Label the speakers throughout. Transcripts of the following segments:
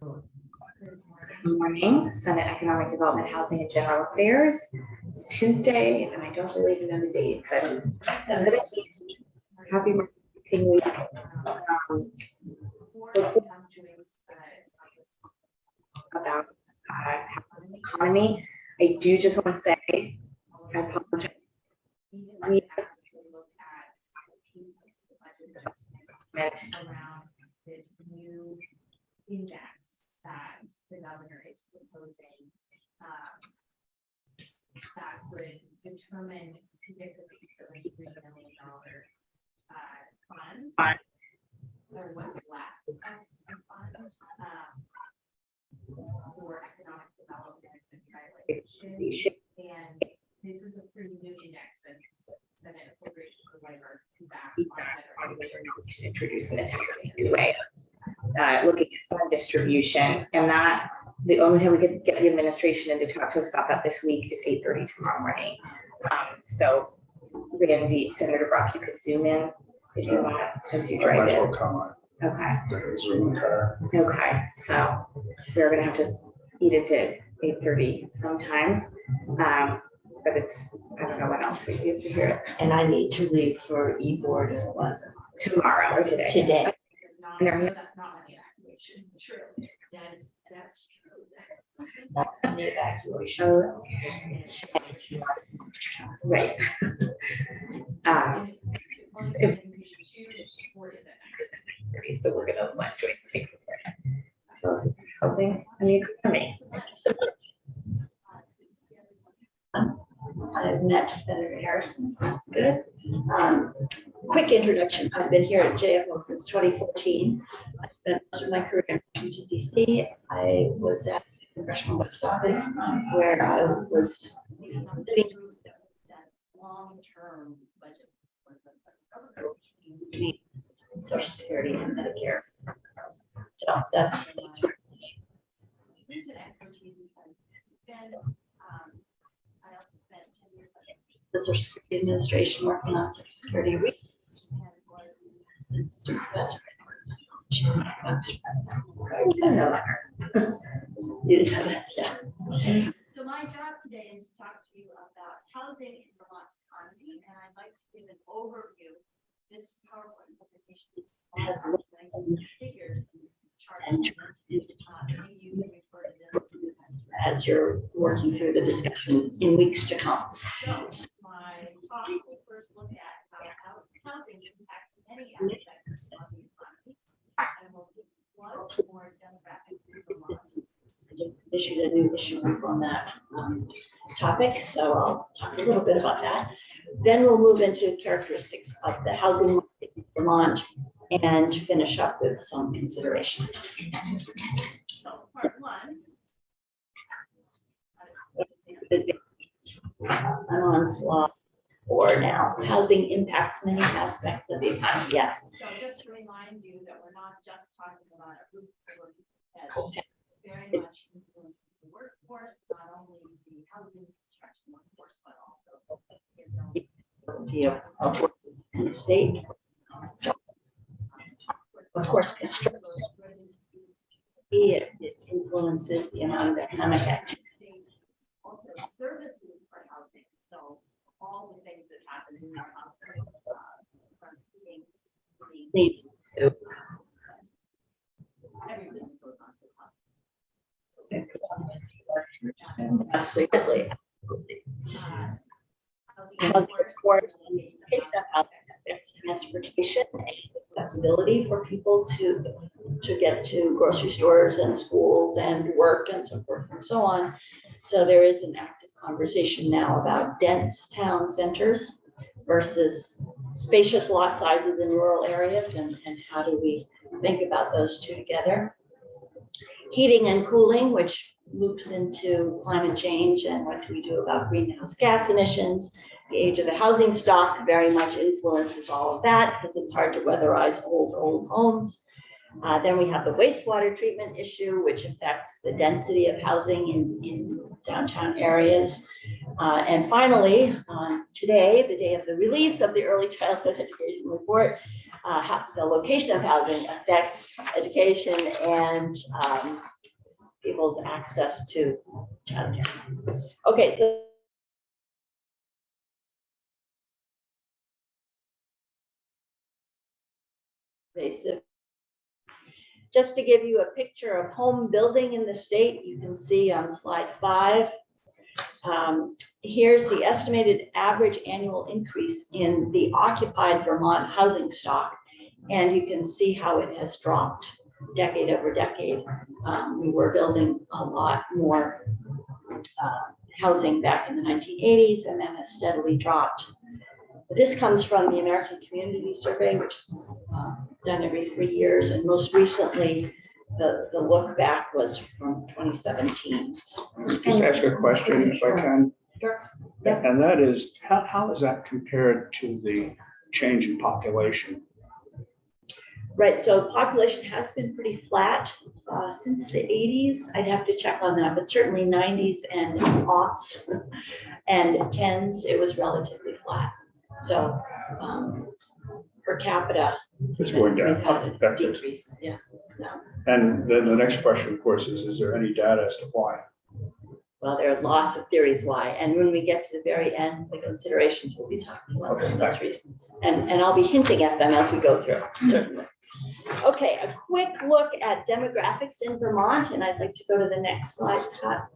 Speaker 1: Good morning, Senate Economic Development, Housing and General Affairs. It's Tuesday, and I don't really even know the date, but happy working week. About economy. I do just want to say, I apologize. We actually look at a piece of the budget around this new index that the governor is proposing that would determine who gets a piece of a $3 million fund or what's left of fund for economic development and prioritization. And this is a pretty new index that Senate Appropriations for Labor to back on that introduce an entirely new way of looking at fund distribution, and that the only time we could get the administration in to talk to us about that this week is 8:30 tomorrow morning. So Randy, Senator Brock, you could zoom in if you want as you drive in. Okay. Okay. So we're gonna have to eat into 8:30 sometimes. But it's, I don't know what else we have to hear.
Speaker 2: And I need to leave for e-board at 11
Speaker 1: tomorrow or today.
Speaker 2: Today.
Speaker 1: No,
Speaker 3: that's not on the evacuation. True. That's true.
Speaker 2: Not on the evacuation.
Speaker 1: Oh, right. So we're gonna let Joyce take housing and the economy.
Speaker 2: I've met Senator Harrison, so that's good. Quick introduction. I've been here at JFO since 2014. I spent most of my career in Washington, D.C. I was at the Congressional Budget Office where I was living
Speaker 3: long-term budget for the
Speaker 2: government, Social Security and Medicare. So that's
Speaker 3: recent expertise because then I also spent 10 years
Speaker 2: the Social Security Administration working on Social Security
Speaker 3: and was So my job today is to talk to you about housing in Vermont's economy, and I'd like to give an overview. This PowerPoint presentation has nice figures and charts. Maybe you can refer to this
Speaker 2: as you're working through the discussion in weeks to come.
Speaker 3: So my talk will first look at how housing impacts many aspects of the economy, and we'll look at more demographics in Vermont.
Speaker 2: I just issued a new issue on that topic, so I'll talk a little bit about that. Then we'll move into characteristics of the housing market in Vermont and finish up with some considerations.
Speaker 3: So part one.
Speaker 2: I'm on slide 4 now. Housing impacts many aspects of the economy. Yes.
Speaker 3: So just to remind you that we're not just talking about a roof over your head. Very much influences the workforce, not only the housing construction workforce, but also
Speaker 2: of work in the state. Of course, construction it influences the amount of economic activity.
Speaker 3: Also, services for housing. So all the things that happen in your house, from heating to everything that goes on to the house.
Speaker 2: Absolutely. Transportation, accessibility for people to get to grocery stores and schools and work and so forth and so on. So there is an active conversation now about dense town centers versus spacious lot sizes in rural areas, and how do we think about those two together. Heating and cooling, which loops into climate change and what do we do about greenhouse gas emissions. The age of the housing stock very much influences all of that because it's hard to weatherize old homes. Then we have the wastewater treatment issue, which affects the density of housing in downtown areas. And finally, today, the day of the release of the Early Childhood Education Report, the location of housing affects education and people's access to childcare. Okay, so just to give you a picture of home building in the state, you can see on slide 5. Here's the estimated average annual increase in the occupied Vermont housing stock. And you can see how it has dropped decade over decade. We were building a lot more housing back in the 1980s and then has steadily dropped. This comes from the American Community Survey, which is done every 3 years. And most recently, the look back was from 2017.
Speaker 4: Just ask a question if I can.
Speaker 2: Sure.
Speaker 4: And that is, how is that compared to the change in population?
Speaker 2: Right, so population has been pretty flat since the 80s. I'd have to check on that, but certainly 90s and aughts and 10s, it was relatively flat. So per capita,
Speaker 4: It's going
Speaker 2: we've
Speaker 4: down.
Speaker 2: had a
Speaker 4: That's it.
Speaker 2: decrease. Yeah, no.
Speaker 4: And then the next question, of course, is there any data as to why?
Speaker 2: Well, there are lots of theories why, and when we get to the very end, the considerations, we'll be talking about some of those reasons. And I'll be hinting at them as we go through, certainly. Okay, a quick look at demographics in Vermont, and I'd like to go to the next slide, Scott.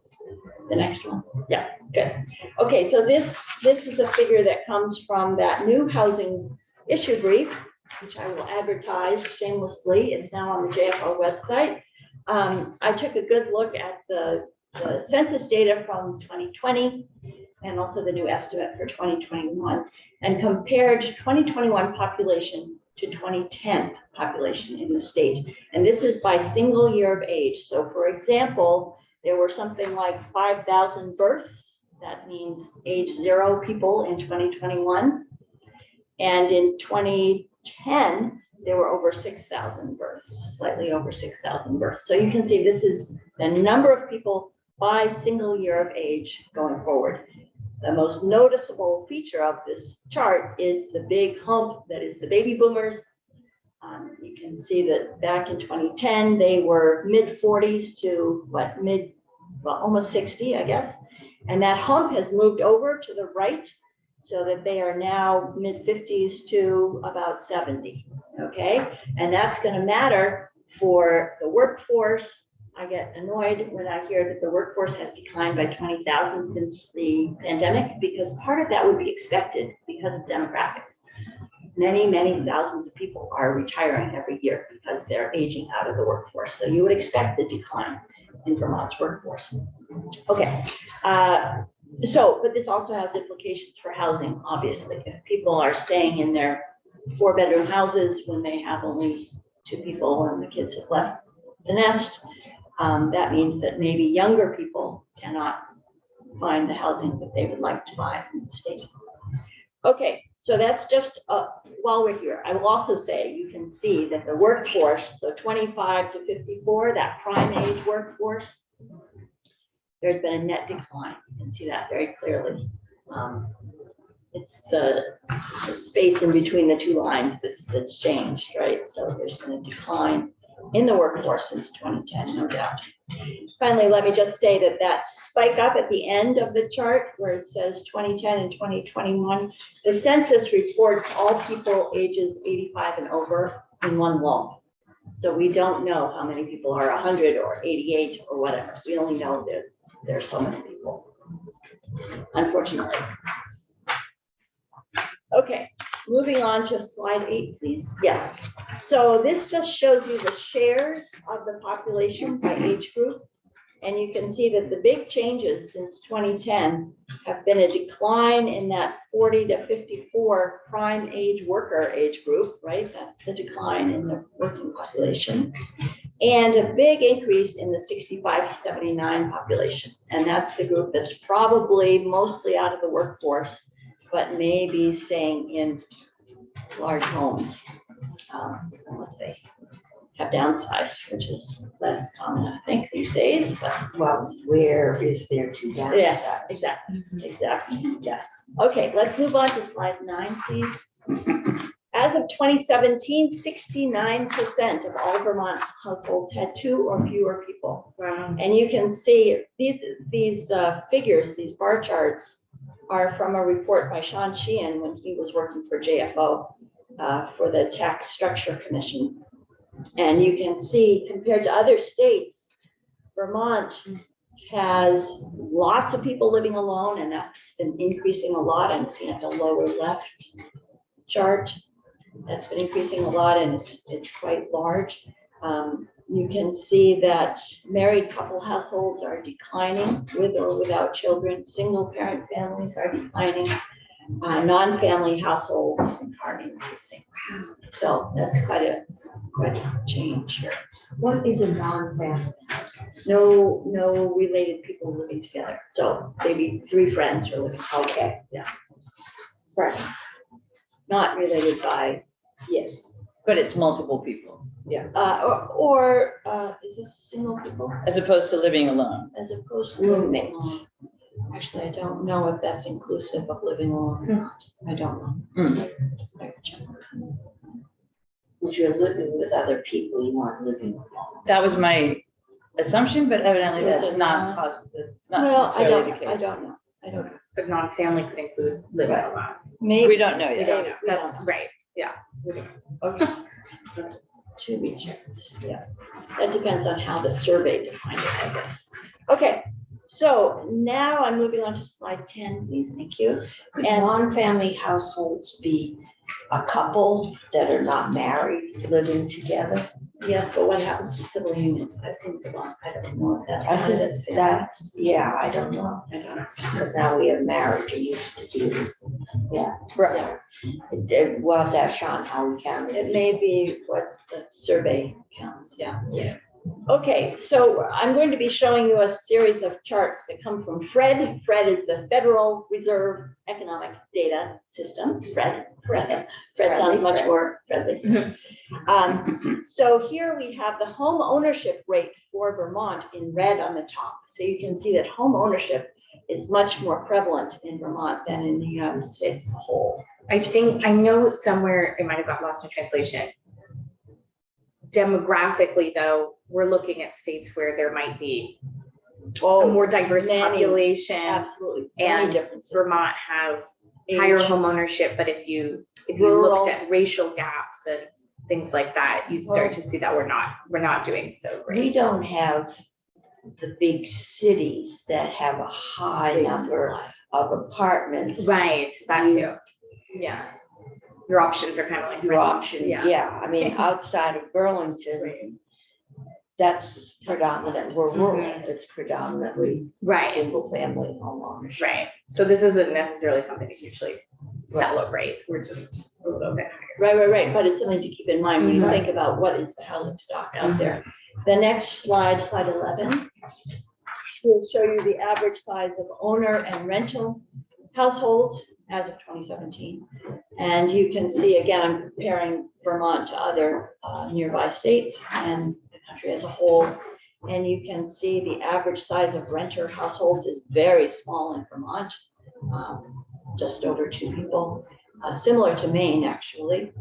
Speaker 2: The next one. Yeah, good. Okay, so this is a figure that comes from that new housing issue brief, which I will advertise shamelessly. It's now on the JFO website. I took a good look at the census data from 2020 and also the new estimate for 2021 and compared 2021 population to 2010 population in the state. And this is by single year of age. So for example, there were something like 5,000 births. That means age 0 people in 2021. And in 2010, there were over 6,000 births, slightly over 6,000 births. So you can see this is the number of people by single year of age going forward. The most noticeable feature of this chart is the big hump that is the baby boomers. You can see that back in 2010, they were mid 40s to almost 60, I guess. And that hump has moved over to the right so that they are now mid 50s to about 70, okay? And that's gonna matter for the workforce. I get annoyed when I hear that the workforce has declined by 20,000 since the pandemic, because part of that would be expected because of demographics. Many, many thousands of people are retiring every year because they're aging out of the workforce. So you would expect the decline in Vermont's workforce. Okay, but this also has implications for housing, obviously. If people are staying in their 4-bedroom houses when they have only 2 people and the kids have left the nest, that means that maybe younger people cannot find the housing that they would like to buy in the state. Okay, so that's just while we're here. I will also say you can see that the workforce, so 25 to 54, that prime age workforce, there's been a net decline. You can see that very clearly. It's the space in between the 2 lines that's changed, right? So there's been a decline in the workforce since 2010, no doubt. Finally, let me just say that spike up at the end of the chart where it says 2010 and 2021, the census reports all people ages 85 and over in one lump. So we don't know how many people are 100 or 88 or whatever. We only know that there's so many people, unfortunately. Okay, moving on to slide 8, please. Yes. So this just shows you the shares of the population by age group. And you can see that the big changes since 2010 have been a decline in that 40 to 54 prime age worker age group, right? That's the decline in the working population. And a big increase in the 65 to 79 population. And that's the group that's probably mostly out of the workforce, but may be staying in large homes, unless they have downsized, which is less common, I think, these days. But
Speaker 5: Well, where is there to downsize?
Speaker 2: yes, exactly, yes. Okay, let's move on to slide 9, please. As of 2017, 69% of all Vermont households had 2 or fewer people.
Speaker 5: Wow.
Speaker 2: And you can see these figures, these bar charts, are from a report by Sean Sheehan when he was working for JFO, for the Tax Structure Commission. And you can see, compared to other states, Vermont has lots of people living alone, and that's been increasing a lot. I'm looking at the lower left chart. That's been increasing a lot, and it's quite large. You can see that married couple households are declining with or without children. Single parent families are declining. Non-family households are increasing. So that's quite a change here.
Speaker 5: What is a non-family?
Speaker 2: No related people living together. So maybe 3 friends are living. Okay, yeah. Right. Not related by,
Speaker 5: Yes.
Speaker 6: But it's multiple people,
Speaker 2: or is this single people
Speaker 6: as opposed to living alone.
Speaker 2: as opposed to roommates? Actually, I don't know if that's inclusive of living alone or not. I don't know. I can check.
Speaker 5: If you're living with other people, you aren't living alone.
Speaker 6: That was my assumption, but evidently
Speaker 2: So it's
Speaker 6: that's
Speaker 2: a
Speaker 6: not possible. It's not
Speaker 2: Well, I
Speaker 6: necessarily the
Speaker 2: don't know.
Speaker 6: case.
Speaker 2: I don't know.
Speaker 7: But non-family could include living
Speaker 2: Right.
Speaker 7: alone.
Speaker 2: Maybe.
Speaker 6: We don't know
Speaker 7: We
Speaker 6: yet.
Speaker 7: don't know.
Speaker 2: We
Speaker 7: That's
Speaker 2: don't know.
Speaker 7: right.
Speaker 2: Okay. To be checked, yeah. That depends on how the survey defined it, I guess. Okay, so now I'm moving on to slide 10, please, thank you.
Speaker 5: Could
Speaker 2: And-
Speaker 5: non-family households be a couple that are not married, living together?
Speaker 2: Yes, but what happens to civil unions? I think, I don't know if that's
Speaker 5: I
Speaker 2: counted
Speaker 5: think
Speaker 2: as family.
Speaker 5: that's, yeah, I don't know,
Speaker 2: I don't know.
Speaker 5: because now we have marriage, we used to do this, yeah.
Speaker 6: Right.
Speaker 5: We'll have to ask Sean how we count
Speaker 2: It
Speaker 5: it.
Speaker 2: may be what the survey counts, yeah.
Speaker 5: Yeah.
Speaker 2: Okay, so I'm going to be showing you a series of charts that come from FRED. FRED is the Federal Reserve Economic Data System. FRED sounds much more friendly. So here we have the home ownership rate for Vermont in red on the top. So you can see that home ownership is much more prevalent in Vermont than in the United States as a whole.
Speaker 7: I think, I know somewhere it might have got lost in translation. Demographically, though, we're looking at states where there might be a more diverse
Speaker 2: many.
Speaker 7: population.
Speaker 2: Absolutely.
Speaker 7: And
Speaker 2: Many differences.
Speaker 7: Vermont has higher
Speaker 2: Age.
Speaker 7: home ownership, but if you
Speaker 2: Rural.
Speaker 7: looked at racial gaps and things like that, you'd start to see that we're not doing so
Speaker 5: We
Speaker 7: great.
Speaker 5: don't have the big cities that have a high number of apartments.
Speaker 7: Right, that
Speaker 5: You-
Speaker 7: too. Yeah. Your options are kind of like.
Speaker 5: Your option,
Speaker 7: Yeah.
Speaker 5: yeah, I mean, outside of Burlington, that's predominant, we're rural, it's predominantly
Speaker 7: Right,
Speaker 5: single family homeowners.
Speaker 7: right. So this isn't necessarily something to hugely celebrate. We're just a little bit.
Speaker 2: Right. But it's something to keep in mind when you think about what is the housing stock out there. The next slide, slide 11, will show you the average size of owner and rental households as of 2017. And you can see, again, I'm comparing Vermont to other nearby states and the country as a whole. And you can see the average size of renter households is very small in Vermont, just over 2 people, similar to Maine, actually.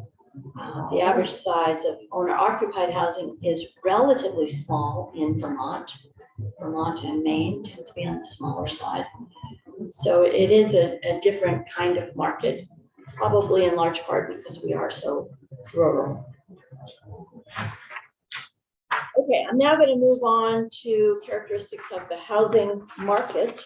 Speaker 2: The average size of owner occupied housing is relatively small in Vermont. Vermont and Maine tend to be on the smaller side. So it is a different kind of market, probably in large part because we are so rural. Okay, I'm now going to move on to characteristics of the housing market.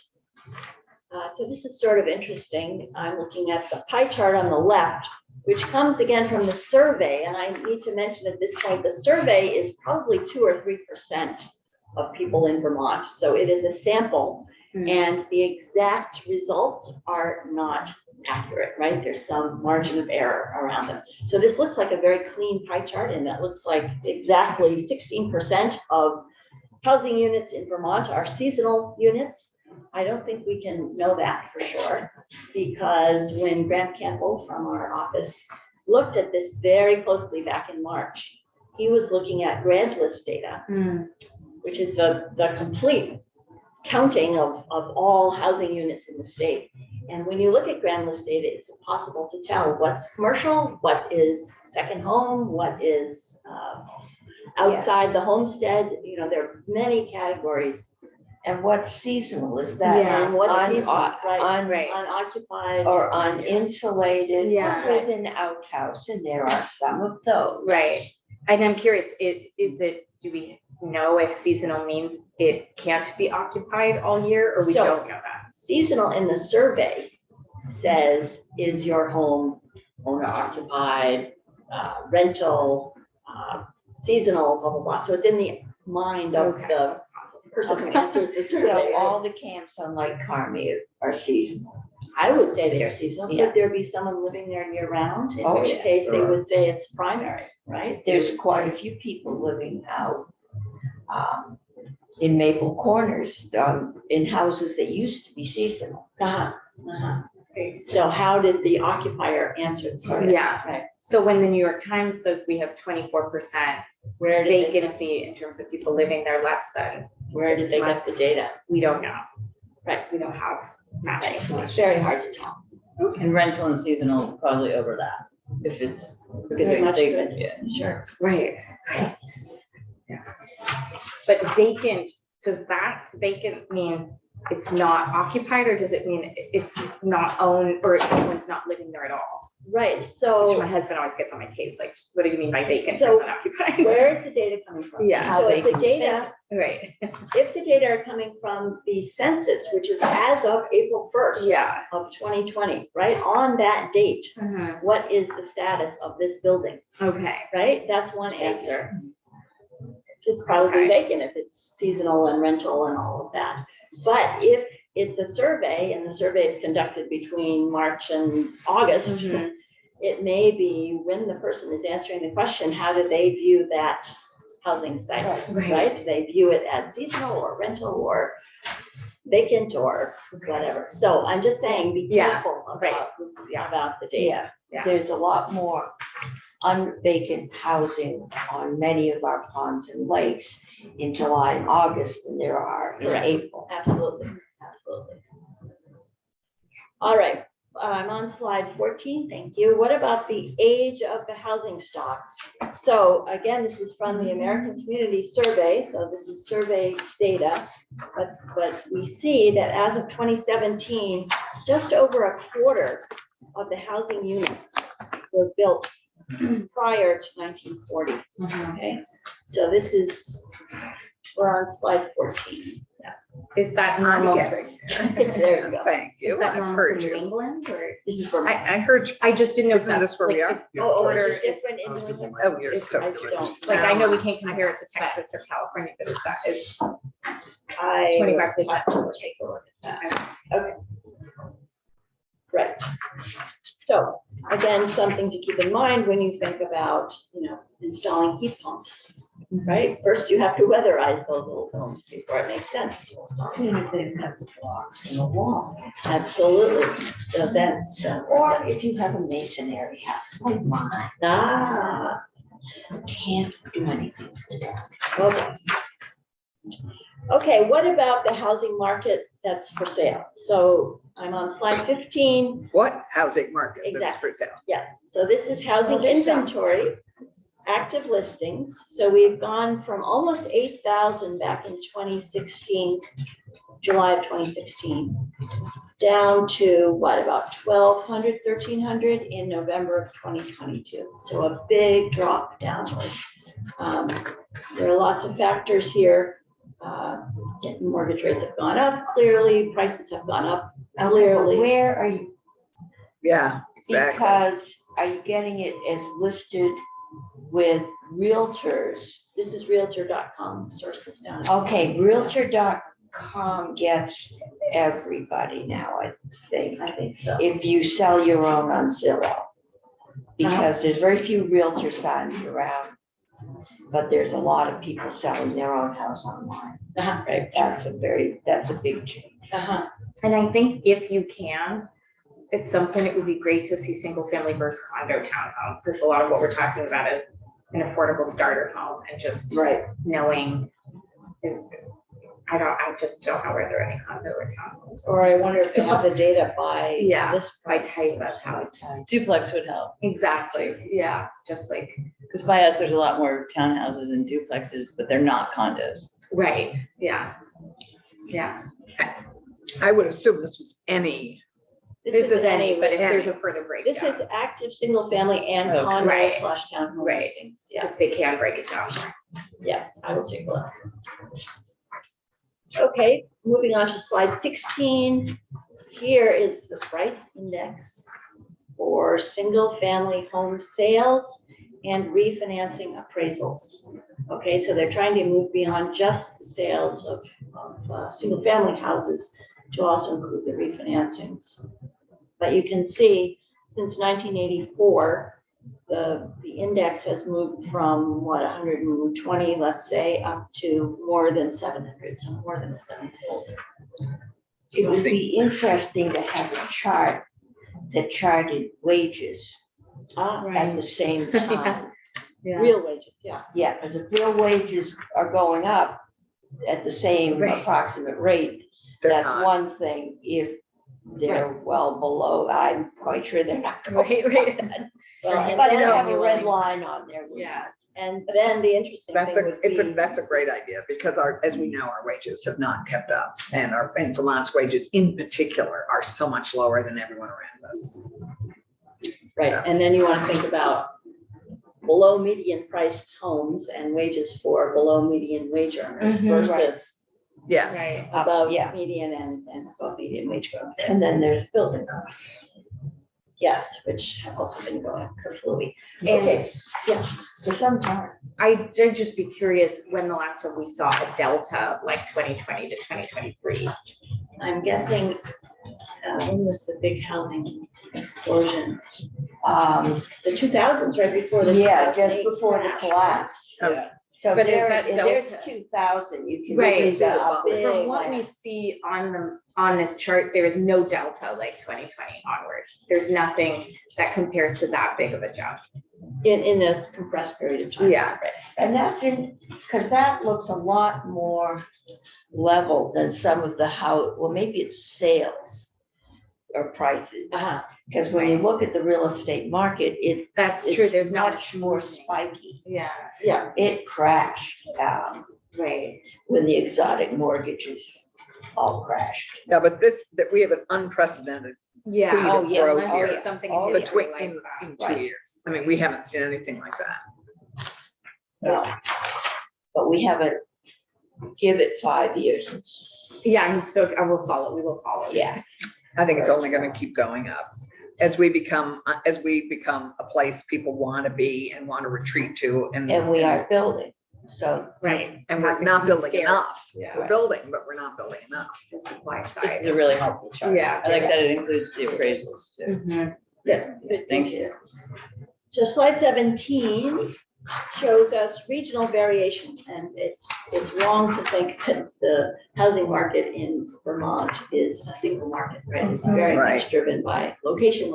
Speaker 2: So this is sort of interesting. I'm looking at the pie chart on the left, which comes again from the survey. And I need to mention at this point, the survey is probably 2 or 3% of people in Vermont. So it is a sample. And the exact results are not accurate, right? There's some margin of error around them. So this looks like a very clean pie chart, and that looks like exactly 16% of housing units in Vermont are seasonal units. I don't think we can know that for sure, because when Grant Campbell from our office looked at this very closely back in March, he was looking at grant list data, which is the complete counting of all housing units in the state. And when you look at Grand List data, it's impossible to tell what's commercial, what is second home, what is outside the homestead. You know, there are many categories.
Speaker 5: And what's seasonal, is that
Speaker 7: Yeah.
Speaker 2: And what's
Speaker 5: un-
Speaker 2: seasonal, right?
Speaker 7: Right.
Speaker 2: Unoccupied.
Speaker 5: or uninsulated,
Speaker 7: Yeah.
Speaker 5: or with an outhouse, and there are some of those.
Speaker 7: Right. And I'm curious, do we know if seasonal means it can't be occupied all year, or we
Speaker 2: So-
Speaker 7: don't know that?
Speaker 2: Seasonal in the survey says, is your home owner occupied, rental, seasonal, blah, blah, blah. So it's in the mind of
Speaker 7: Okay.
Speaker 2: the person who answers the survey.
Speaker 5: So all the camps on Lake Carmi are seasonal.
Speaker 2: I would say they are seasonal.
Speaker 5: Yeah.
Speaker 2: Could there be someone living there year round? In
Speaker 5: Oh,
Speaker 2: which
Speaker 5: yeah.
Speaker 2: case they would say it's primary, right? They
Speaker 5: There's
Speaker 2: would
Speaker 5: quite a
Speaker 2: say-
Speaker 5: few people living out in Maple Corners, in houses that used to be seasonal.
Speaker 2: Uh-huh, uh-huh. So how did the occupier answer the survey?
Speaker 7: Yeah.
Speaker 2: Right.
Speaker 7: So when the New York Times says we have 24%
Speaker 2: Where did they,
Speaker 7: vacancy in terms of people living there less than
Speaker 2: where did
Speaker 7: 6
Speaker 2: they get
Speaker 7: months,
Speaker 2: the data?
Speaker 7: we don't know.
Speaker 2: Right.
Speaker 7: We don't have matching
Speaker 2: Right.
Speaker 7: information.
Speaker 2: Very hard to tell.
Speaker 6: And rental and seasonal probably overlap, if it's, because
Speaker 2: Very much
Speaker 6: they,
Speaker 2: good.
Speaker 6: yeah.
Speaker 2: Sure.
Speaker 7: Right.
Speaker 2: Yes.
Speaker 7: But vacant, does that vacant mean it's not occupied, or does it mean it's not owned, or someone's not living there at all?
Speaker 2: Right,
Speaker 7: Which
Speaker 2: so
Speaker 7: my husband always gets on my case, like, what do you mean by vacant,
Speaker 2: So,
Speaker 7: versus unoccupied?
Speaker 2: where is the data coming from?
Speaker 7: Yeah.
Speaker 5: How
Speaker 2: So if the
Speaker 5: vacant is
Speaker 2: data,
Speaker 7: Right,
Speaker 2: if the data are coming from the census, which is as of April 1st
Speaker 7: yeah.
Speaker 2: of 2020, right, on that date, what is the status of this building,
Speaker 7: Okay,
Speaker 2: right? That's one answer. It's probably
Speaker 7: Okay.
Speaker 2: vacant if it's seasonal and rental and all of that. But if it's a survey and the survey is conducted between March and August,
Speaker 7: Mhm.
Speaker 2: it may be when the person is answering the question, how do they view that housing site,
Speaker 7: Right.
Speaker 2: right? Do they view it as seasonal or rental or vacant or whatever? So I'm just saying, be
Speaker 7: Yeah,
Speaker 2: careful
Speaker 7: right.
Speaker 2: about the data.
Speaker 7: Yeah.
Speaker 5: There's a lot more unvacant housing on many of our ponds and lakes in July and August than there are in
Speaker 2: Correct.
Speaker 5: April.
Speaker 2: Absolutely, absolutely. All right, I'm on slide 14, thank you. What about the age of the housing stock? So again, this is from the American Community Survey, so this is survey data. But we see that as of 2017, just over a quarter of the housing units were built prior to 1940, okay? So this is, we're on slide 14.
Speaker 7: Is that
Speaker 8: I'm
Speaker 7: normal?
Speaker 8: getting there.
Speaker 2: There you go.
Speaker 8: Thank
Speaker 7: Is
Speaker 8: you.
Speaker 7: that
Speaker 8: I've
Speaker 7: normal for
Speaker 8: heard
Speaker 7: New
Speaker 8: you.
Speaker 7: England, or?
Speaker 2: This is for.
Speaker 8: I heard you.
Speaker 7: I just didn't know. if
Speaker 8: Isn't
Speaker 7: that,
Speaker 8: this where we
Speaker 7: like,
Speaker 8: are?
Speaker 7: the
Speaker 2: Oh,
Speaker 7: order
Speaker 2: is it
Speaker 7: is-
Speaker 2: different in New England?
Speaker 8: Oh, you're
Speaker 7: It's-
Speaker 8: so
Speaker 2: I
Speaker 8: good.
Speaker 2: don't-
Speaker 7: Like, I know we can't compare it to Texas or California, but is that, is
Speaker 2: I.
Speaker 7: 25%.
Speaker 2: We'll take a look at that. Okay. Right. So again, something to keep in mind when you think about, installing heat pumps, right? First, you have to weatherize those little homes before it makes sense to install.
Speaker 5: Even if they have the blocks in the wall.
Speaker 2: Absolutely. The vents.
Speaker 5: Or if you have a masonry house like mine,
Speaker 2: Ah,
Speaker 5: you can't do anything with that.
Speaker 2: okay. Okay, what about the housing market that's for sale? So I'm on slide 15.
Speaker 8: What housing market that's for sale?
Speaker 2: Yes, so this is housing
Speaker 5: Well, there's some.
Speaker 2: inventory, active listings. So we've gone from almost 8,000 back in 2016, July of 2016, down to what, about 1,200, 1,300 in November of 2022. So a big drop downward. There are lots of factors here. Mortgage rates have gone up, clearly, prices have gone up,
Speaker 5: Okay, but
Speaker 2: clearly.
Speaker 5: where are you,
Speaker 8: Yeah, exactly.
Speaker 5: because are you getting it as listed with realtors?
Speaker 2: This is Realtor.com sources down.
Speaker 5: Okay, Realtor.com gets everybody now, I think.
Speaker 2: I think so.
Speaker 5: If you sell your own on Zillow. Because there's very few realtor signs around. But there's a lot of people selling their own house online.
Speaker 2: Uh-huh, right.
Speaker 5: That's a big change.
Speaker 2: Uh-huh.
Speaker 7: And I think if you can, at some point, it would be great to see single family versus condo townhome, because a lot of what we're talking about is an affordable starter home, and just
Speaker 2: Right.
Speaker 7: knowing is, I just don't know where there are any condo or townhomes.
Speaker 2: Or I wonder if they have the data by
Speaker 7: Yeah,
Speaker 2: this
Speaker 7: by
Speaker 2: price.
Speaker 7: type of house.
Speaker 6: Duplex would help,
Speaker 7: Exactly, yeah, just like,
Speaker 6: because by us, there's a lot more townhouses and duplexes, but they're not condos.
Speaker 7: right, yeah. Yeah,
Speaker 8: I would assume this was any,
Speaker 7: this is any, but if
Speaker 8: any.
Speaker 7: there's a further breakdown.
Speaker 2: This is active single family and
Speaker 6: Okay.
Speaker 2: condo
Speaker 7: Right.
Speaker 2: slash townhome
Speaker 7: Right.
Speaker 2: listings. Yeah,
Speaker 7: If they can break it down.
Speaker 2: yes, I will take a look. Okay, moving on to slide 16. Here is the price index for single family home sales and refinancing appraisals. Okay, so they're trying to move beyond just the sales of single family houses to also include the refinancings. But you can see since 1984, the index has moved from what, 120, let's say, up to more than 700, so more than a sevenfold.
Speaker 5: It would be interesting to have a chart that charted wages at the same time.
Speaker 7: Yeah.
Speaker 2: Real wages, yeah.
Speaker 5: Yeah, because if real wages are going up at the same
Speaker 7: Right.
Speaker 5: approximate rate,
Speaker 8: they're
Speaker 5: that's
Speaker 8: not.
Speaker 5: one thing. If they're well below, I'm quite sure they're not.
Speaker 7: Right, right.
Speaker 2: Well, and
Speaker 5: But
Speaker 2: then-
Speaker 5: they have a red line on there.
Speaker 7: Yeah.
Speaker 2: And then the interesting
Speaker 8: That's
Speaker 2: thing
Speaker 8: a,
Speaker 2: would
Speaker 8: it's a,
Speaker 2: be,
Speaker 8: that's a great idea because as we know, our wages have not kept up and Vermont's wages in particular are so much lower than everyone around us.
Speaker 2: right, and then you want to think about below median priced homes and wages for below median wage earners
Speaker 7: Mhm.
Speaker 2: versus
Speaker 8: Yes.
Speaker 7: Right.
Speaker 2: above
Speaker 5: Yeah.
Speaker 2: median and above median wage growth.
Speaker 5: And then there's building costs.
Speaker 2: Yes, which have also been going kerfluey.
Speaker 7: And
Speaker 2: Okay,
Speaker 5: For some time.
Speaker 7: I'd just be curious when the last time we saw a delta like 2020 to 2023.
Speaker 2: I'm guessing, when was the big housing explosion? The 2000s, right before the.
Speaker 5: Yeah, just
Speaker 2: 2008
Speaker 5: before the
Speaker 2: crash.
Speaker 5: collapse.
Speaker 8: Yeah.
Speaker 5: So
Speaker 7: But
Speaker 5: there,
Speaker 7: that
Speaker 5: there's
Speaker 7: delta-
Speaker 5: 2000, you can
Speaker 7: Right.
Speaker 5: see the
Speaker 2: Big,
Speaker 7: From what we
Speaker 5: like,
Speaker 7: see on this chart, there is no delta like 2020 onward. There's nothing that compares to that big of a jump.
Speaker 2: In a compressed period of time.
Speaker 7: Yeah.
Speaker 5: and that's because that looks a lot more level than some of the well, maybe it's sales or prices.
Speaker 2: Uh-huh.
Speaker 5: Because when you look at the real estate market,
Speaker 7: That's
Speaker 5: it's
Speaker 7: true. There's not
Speaker 5: much more spiky.
Speaker 7: Yeah,
Speaker 2: Yeah,
Speaker 5: It crashed
Speaker 7: right.
Speaker 5: when the exotic mortgages all crashed.
Speaker 8: Yeah, but that we have an unprecedented
Speaker 7: Yeah.
Speaker 8: speed
Speaker 7: Oh,
Speaker 8: of
Speaker 7: yeah.
Speaker 8: growth
Speaker 7: Unless
Speaker 8: here
Speaker 7: there's something
Speaker 5: Oh,
Speaker 7: in
Speaker 5: yeah.
Speaker 7: history
Speaker 8: between,
Speaker 7: like that.
Speaker 8: in 2
Speaker 5: Right.
Speaker 8: years. I mean, we haven't seen anything like that.
Speaker 5: No. But we haven't, give it 5 years.
Speaker 7: Yeah, and so I will follow. We will follow.
Speaker 5: Yeah.
Speaker 8: I think it's only gonna keep going up. As we become a place people want to be and want to retreat to and.
Speaker 5: And we are building, so.
Speaker 7: Right.
Speaker 8: And we're
Speaker 7: Housing's
Speaker 8: not
Speaker 7: been
Speaker 8: building
Speaker 7: scarce.
Speaker 8: enough.
Speaker 7: Yeah.
Speaker 8: We're building, but we're not building enough.
Speaker 7: The supply
Speaker 6: This is
Speaker 7: side.
Speaker 6: a really helpful chart.
Speaker 7: Yeah.
Speaker 6: I like that it includes the appraisals too.
Speaker 7: Mhm.
Speaker 2: yeah.
Speaker 6: Thank you.
Speaker 2: So slide 17 shows us regional variation, and it's wrong to think that the housing market in Vermont is a single market, right? It's very much
Speaker 8: Right.
Speaker 2: driven by location.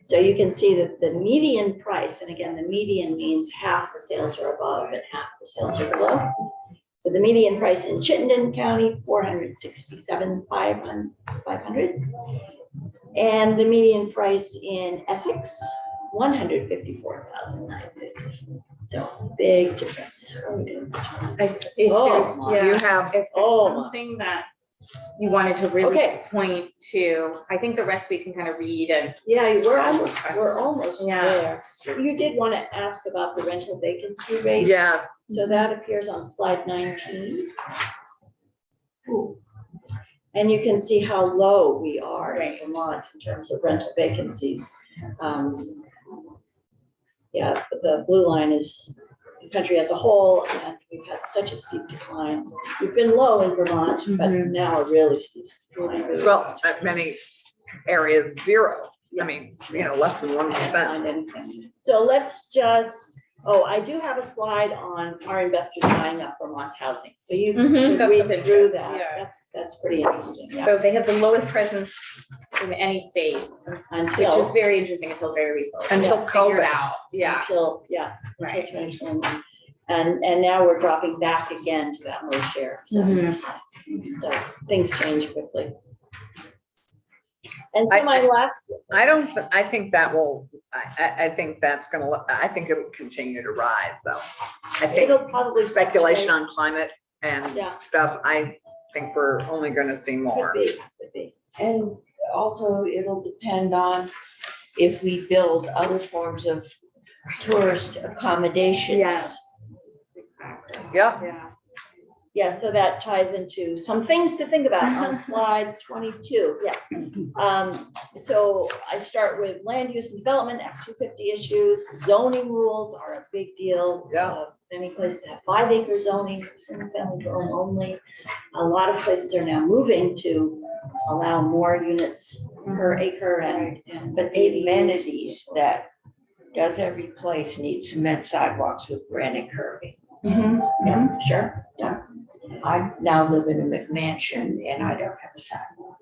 Speaker 2: So you can see that the median price, and again, the median means half the sales are above and half the sales are below. So the median price in Chittenden County, 467,500. And the median price in Essex, 154,950. So big difference. How are we doing?
Speaker 7: If
Speaker 2: Oh,
Speaker 7: there's,
Speaker 2: my.
Speaker 7: yeah,
Speaker 8: You have,
Speaker 7: if there's
Speaker 2: Oh, my.
Speaker 7: something that you wanted to really
Speaker 2: Okay.
Speaker 7: point to, I think the rest we can kind of read and.
Speaker 2: Yeah, we're almost
Speaker 7: Yeah.
Speaker 2: there. You did want to ask about the rental vacancy rate.
Speaker 8: yeah,
Speaker 2: So that appears on slide 19. And you can see how low we are in
Speaker 7: Right.
Speaker 2: Vermont in terms of rental vacancies. Yeah, the blue line is the country as a whole, and we've had such a steep decline. We've been low in Vermont, but
Speaker 7: Mhm.
Speaker 2: now a really steep decline.
Speaker 8: well, at many areas, zero. I mean, less than 1%.
Speaker 2: Find anything. So let's just, I do have a slide on our investors buying up Vermont's housing. So you
Speaker 7: Mhm,
Speaker 2: should
Speaker 7: that's
Speaker 2: read
Speaker 7: of
Speaker 2: through
Speaker 7: interest,
Speaker 2: that.
Speaker 7: yeah.
Speaker 2: That's pretty interesting, yeah.
Speaker 7: So they have the lowest presence in any state, which
Speaker 2: Until,
Speaker 7: is very interesting until very recently.
Speaker 8: Until
Speaker 7: Figured
Speaker 8: COVID.
Speaker 7: out, yeah,
Speaker 2: until, yeah, until
Speaker 7: right.
Speaker 2: 2021. And now we're dropping back again to that low share. So things change quickly. And so my last,
Speaker 8: I think that will, I think that's gonna, I think it'll continue to rise though. I think
Speaker 2: it'll probably.
Speaker 8: speculation on climate and
Speaker 2: Yeah.
Speaker 8: stuff, I think we're only gonna see more.
Speaker 2: Could be.
Speaker 5: And also it'll depend on if we build other forms of tourist accommodations.
Speaker 7: Yes.
Speaker 8: Yep.
Speaker 7: Yeah.
Speaker 2: Yeah, so that ties into some things to think about on slide 22, yes. So I start with land use and development, Act 250 issues, zoning rules are a big deal.
Speaker 8: Yeah.
Speaker 2: Many places have 5 acre zoning, single family dwelling only. A lot of places are now moving to allow more units per acre and.
Speaker 5: But the amenities that does every place need cement sidewalks with granite curbing.
Speaker 2: Yeah, sure, yeah.
Speaker 5: I now live in a McMansion and I don't have a sidewalk.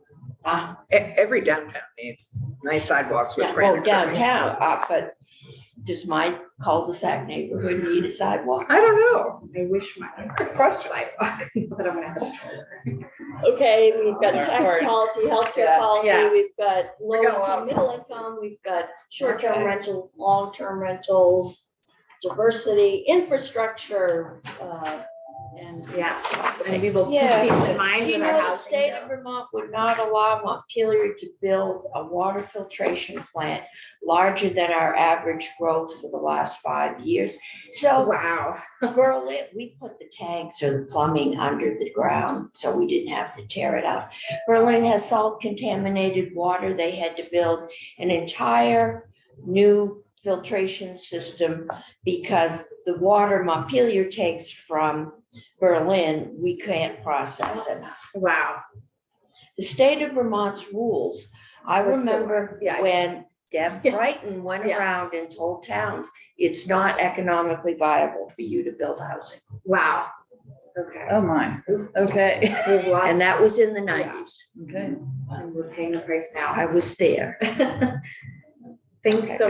Speaker 8: Every downtown needs nice sidewalks with
Speaker 2: Yeah,
Speaker 5: Well,
Speaker 8: granite curbing.
Speaker 5: downtown, but does my cul-de-sac neighborhood need a sidewalk?
Speaker 8: I don't know.
Speaker 7: I wish my,
Speaker 8: Good question.
Speaker 7: but I'm gonna have a stroller.
Speaker 2: Okay, we've got
Speaker 6: Sorry.
Speaker 2: tax policy, healthcare
Speaker 8: Yeah,
Speaker 2: policy,
Speaker 7: yes.
Speaker 2: we've got low
Speaker 8: got a lot
Speaker 2: income,
Speaker 8: of-
Speaker 2: middle income, we've got short-term
Speaker 7: Okay.
Speaker 2: rentals, long-term rentals, diversity, infrastructure, and.
Speaker 7: Yeah, and we will keep
Speaker 5: Yeah.
Speaker 7: these in mind
Speaker 5: Do you
Speaker 7: with our
Speaker 5: know the
Speaker 7: housing.
Speaker 5: state of Vermont would not allow Montpelier to build a water filtration plant larger than our average growth for the last 5 years? So
Speaker 7: Wow.
Speaker 5: Berlin, we put the tanks or the plumbing under the ground, so we didn't have to tear it up. Berlin has salt contaminated water. They had to build an entire new filtration system because the water Montpelier takes from Berlin, we can't process enough.
Speaker 7: Wow.
Speaker 5: The state of Vermont's rules, I
Speaker 7: Was still-
Speaker 5: remember
Speaker 7: yeah.
Speaker 5: when Deb
Speaker 7: Yeah.
Speaker 5: Brighton went
Speaker 7: Yeah.
Speaker 5: around and told towns, it's not economically viable for you to build housing.
Speaker 7: Wow. Okay.
Speaker 6: Oh, my. Okay.
Speaker 7: So we've lost,
Speaker 5: And that was in the
Speaker 7: Yeah.
Speaker 5: 90s.
Speaker 6: Okay.
Speaker 7: and we're paying the price now.
Speaker 5: I was there.
Speaker 7: Thanks so